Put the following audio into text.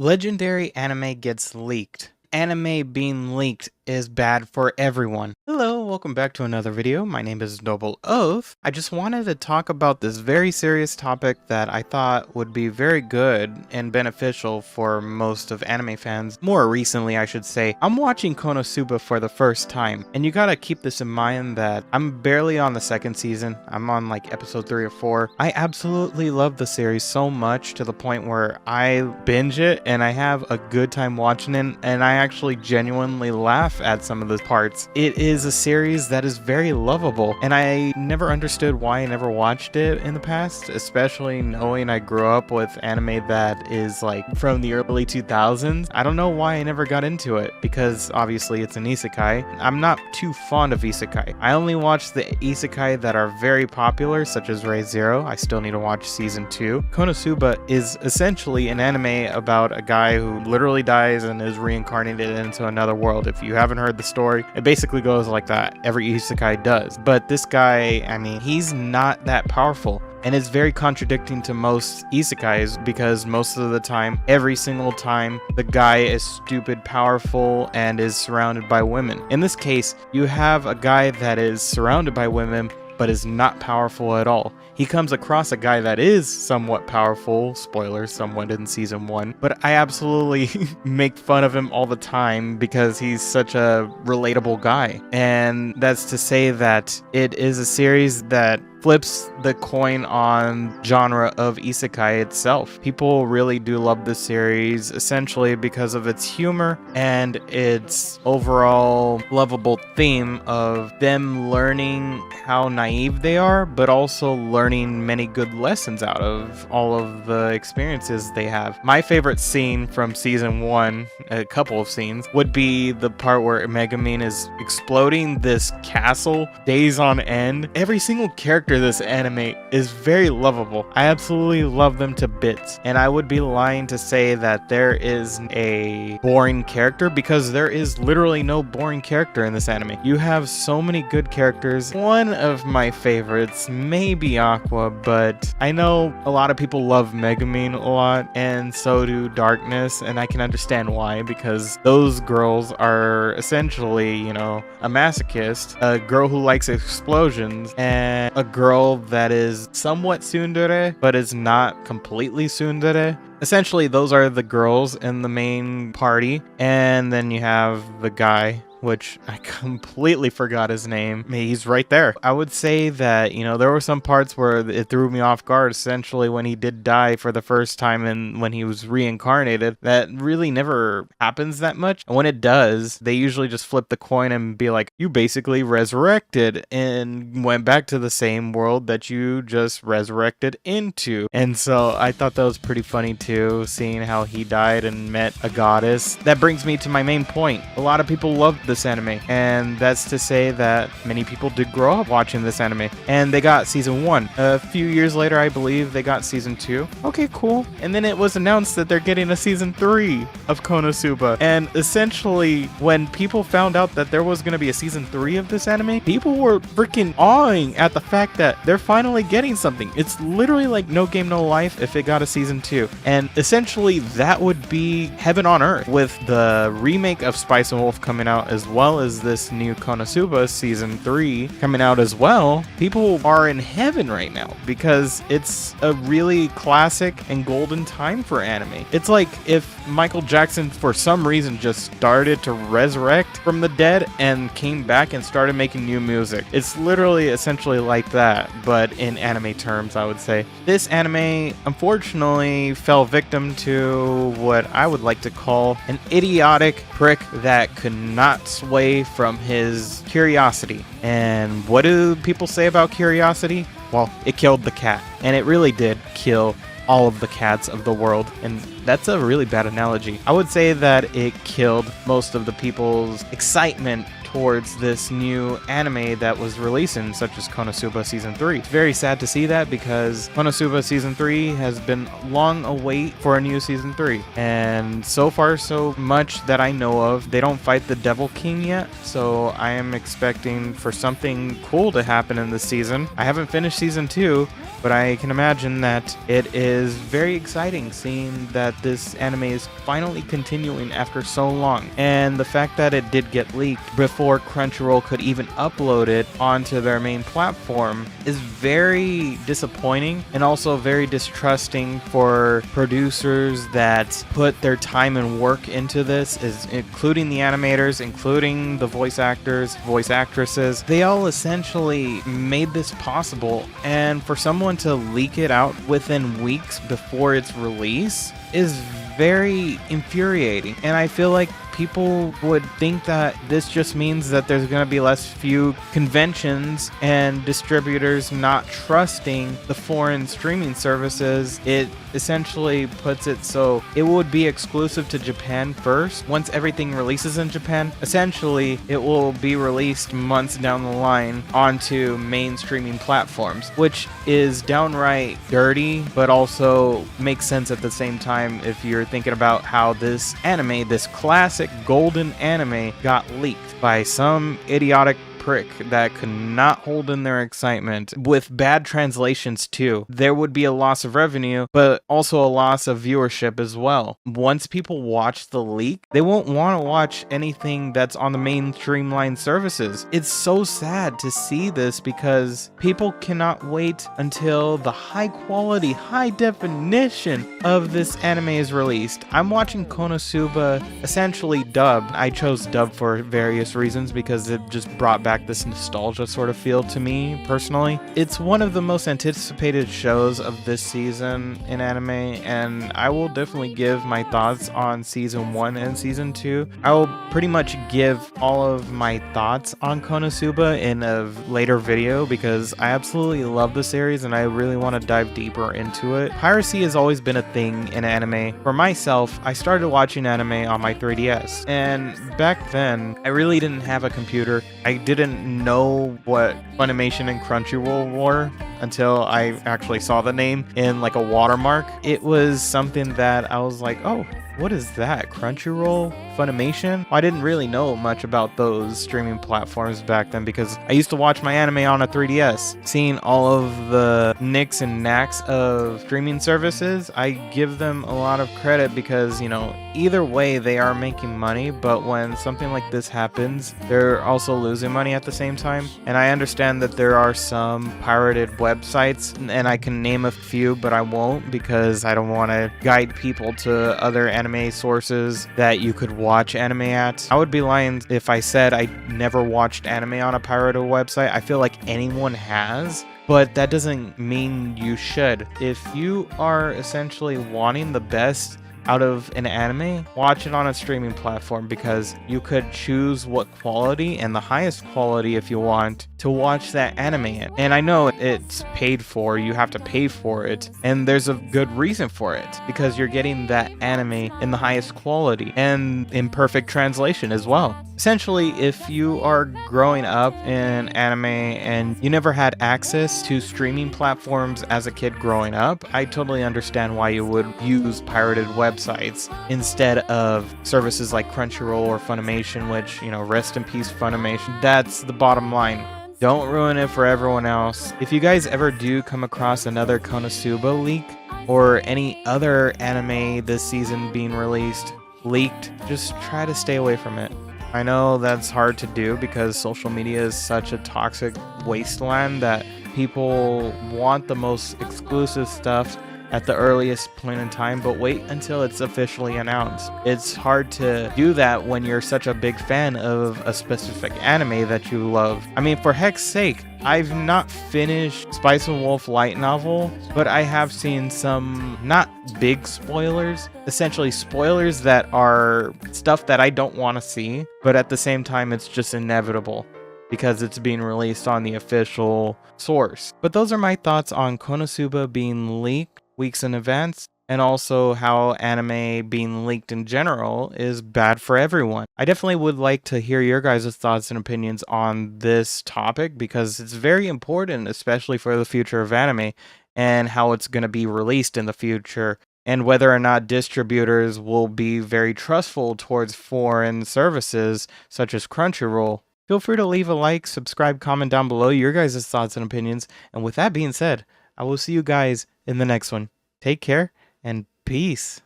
Legendary anime gets leaked. Anime being leaked is bad for everyone. Hello, welcome back to another video. My name is Noble Oath. I just wanted to talk about this very serious topic that I thought would be very good and beneficial for most of anime fans. More recently, I should say. I'm watching Konosuba for the first time, and you gotta keep this in mind that I'm barely on the second season. I'm on like episode 3 or 4. I absolutely love the series so much to the point where I binge it and I have a good time watching it, and I actually genuinely laugh at some of the parts. It is a series that is very lovable, and I never understood why I never watched it in the past, especially knowing I grew up with anime that is like from the early 2000s. I don't know why I never got into it, because obviously it's an isekai. I'm not too fond of isekai. I only watch the isekai that are very popular, such as Re:Zero. I still need to watch season 2. Konosuba is essentially an anime about a guy who literally dies and is reincarnated into another world. If you haven't heard the story, it basically goes like that. Every isekai does. But this guy, I mean, he's not that powerful. And it's very contradicting to most isekais, because most of the time, every single time, the guy is stupid powerful and is surrounded by women. In this case, you have a guy that is surrounded by women but is not powerful at all. He comes across a guy that is somewhat powerful, spoilers, somewhat in season 1, but I absolutely make fun of him all the time because he's such a relatable guy. And that's to say that it is a series that flips the coin on genre of isekai itself. People really do love this series essentially because of its humor and its overall lovable theme of them learning how naive they are, but also learning many good lessons out of all of the experiences they have. My favorite scene from season 1, a couple of scenes, would be the part where Megumin is exploding this castle days on end. Every single character this anime is very lovable. I absolutely love them to bits, and I would be lying to say that there is a boring character, because there is literally no boring character in this anime. You have so many good characters. One of my favorites may be Aqua, but I know a lot of people love Megumin a lot, and so do Darkness, and I can understand why, because those girls are essentially, you know, a masochist, a girl who likes explosions, and a girl that is somewhat tsundere, but is not completely tsundere. Essentially, those are the girls in the main party, and then you have the guy, which I completely forgot his name. He's right there. I would say that, you know, there were some parts where it threw me off guard, essentially when he did die for the first time and when he was reincarnated. That really never happens that much. And when it does, they usually just flip the coin and be like, you basically resurrected and went back to the same world that you just resurrected into. And so I thought that was pretty funny too, seeing how he died and met a goddess. That brings me to my main point. A lot of people love this anime, and that's to say that many people did grow up watching this anime, and they got season 1. A few years later, I believe, they got season 2. Okay, cool. And then it was announced that they're getting a season 3 of Konosuba, and essentially when people found out that there was going to be a season 3 of this anime, people were freaking awing at the fact that they're finally getting something. It's literally like No Game No Life if it got a season 2, and essentially that would be heaven on earth. With the remake of Spice and Wolf coming out, as well as this new Konosuba season 3 coming out as well, people are in heaven right now because it's a really classic and golden time for anime. It's like if Michael Jackson for some reason just started to resurrect from the dead and came back and started making new music. It's literally essentially like that, but in anime terms, I would say. This anime unfortunately fell victim to what I would like to call an idiotic prick that could not sway from his curiosity. And what do people say about curiosity? Well, it killed the cat, and it really did kill all of the cats of the world, and that's a really bad analogy. I would say that it killed most of the people's excitement towards this new anime that was releasing, such as Konosuba Season 3. It's very sad to see that because Konosuba Season 3 has been long await for a new Season 3. And so far, so much that I know of, they don't fight the Devil King yet, so I am expecting for something cool to happen in this season. I haven't finished Season 2, but I can imagine that it is very exciting seeing that this anime is finally continuing after so long. And the fact that it did get leaked before Crunchyroll could even upload it onto their main platform is very disappointing and also very distrusting for producers that put their time and work into this, is including the animators, including the voice actors, voice actresses. They all essentially made this possible, and for someone to leak it out within weeks before its release is very infuriating. And I feel like people would think that this just means that there's going to be less few conventions and distributors not trusting the foreign streaming services. It essentially puts it so it would be exclusive to Japan first. Once everything releases in Japan, essentially it will be released months down the line onto main streaming platforms, which is downright dirty, but also makes sense at the same time if you're thinking about how this anime, this classic golden anime, got leaked by some idiotic prick that could not hold in their excitement. With bad translations too, there would be a loss of revenue, but also a loss of viewership as well. Once people watch the leak, they won't want to watch anything that's on the main streamline services. It's so sad to see this because people cannot wait until the high quality, high definition of this anime is released. I'm watching Konosuba essentially dubbed. I chose dub for various reasons because it just brought back this nostalgia sort of feel to me personally. It's one of the most anticipated shows of this season in anime, and I will definitely give my thoughts on season 1 and season 2. I will pretty much give all of my thoughts on Konosuba in a later video because I absolutely love the series and I really want to dive deeper into it. Piracy has always been a thing in anime. For myself, I started watching anime on my 3DS, and back then I really didn't have a computer. I didn't know what Funimation and Crunchyroll were until I actually saw the name in like a watermark. It was something that I was like, oh, what is that? Crunchyroll? Funimation? I didn't really know much about those streaming platforms back then because I used to watch my anime on a 3DS. Seeing all of the nicks and knacks of streaming services, I give them a lot of credit because, you know, either way they are making money, but when something like this happens, they're also losing money at the same time. And I understand that there are some pirated websites, and I can name a few, but I won't because I don't want to guide people to other anime sources that you could watch anime at. I would be lying if I said I never watched anime on a pirated website. I feel like anyone has, but that doesn't mean you should. If you are essentially wanting the best out of an anime, watch it on a streaming platform because you could choose what quality and the highest quality if you want to watch that anime in. And I know it's paid for, you have to pay for it, and there's a good reason for it because you're getting that anime in the highest quality and in perfect translation as well. Essentially, if you are growing up in anime and you never had access to streaming platforms as a kid growing up, I totally understand why you would use pirated websites instead of services like Crunchyroll or Funimation, which, you know, rest in peace Funimation. That's the bottom line. Don't ruin it for everyone else. If you guys ever do come across another Konosuba leak or any other anime this season being released leaked, just try to stay away from it. I know that's hard to do because social media is such a toxic wasteland that people want the most exclusive stuff at the earliest point in time, but wait until it's officially announced. It's hard to do that when you're such a big fan of a specific anime that you love. I mean, for heck's sake, I've not finished Spice and Wolf light novel, but I have seen some not big spoilers, essentially spoilers that are stuff that I don't want to see, but at the same time it's just inevitable because it's being released on the official source. But those are my thoughts on Konosuba being leaked weeks in advance. and also how anime being leaked in general is bad for everyone. I definitely would like to hear your guys' thoughts and opinions on this topic because it's very important, especially for the future of anime and how it's going to be released in the future, and whether or not distributors will be very trustful towards foreign services such as Crunchyroll. Feel free to leave a like, subscribe, comment down below your guys' thoughts and opinions. And with that being said, I will see you guys in the next one. Take care and peace.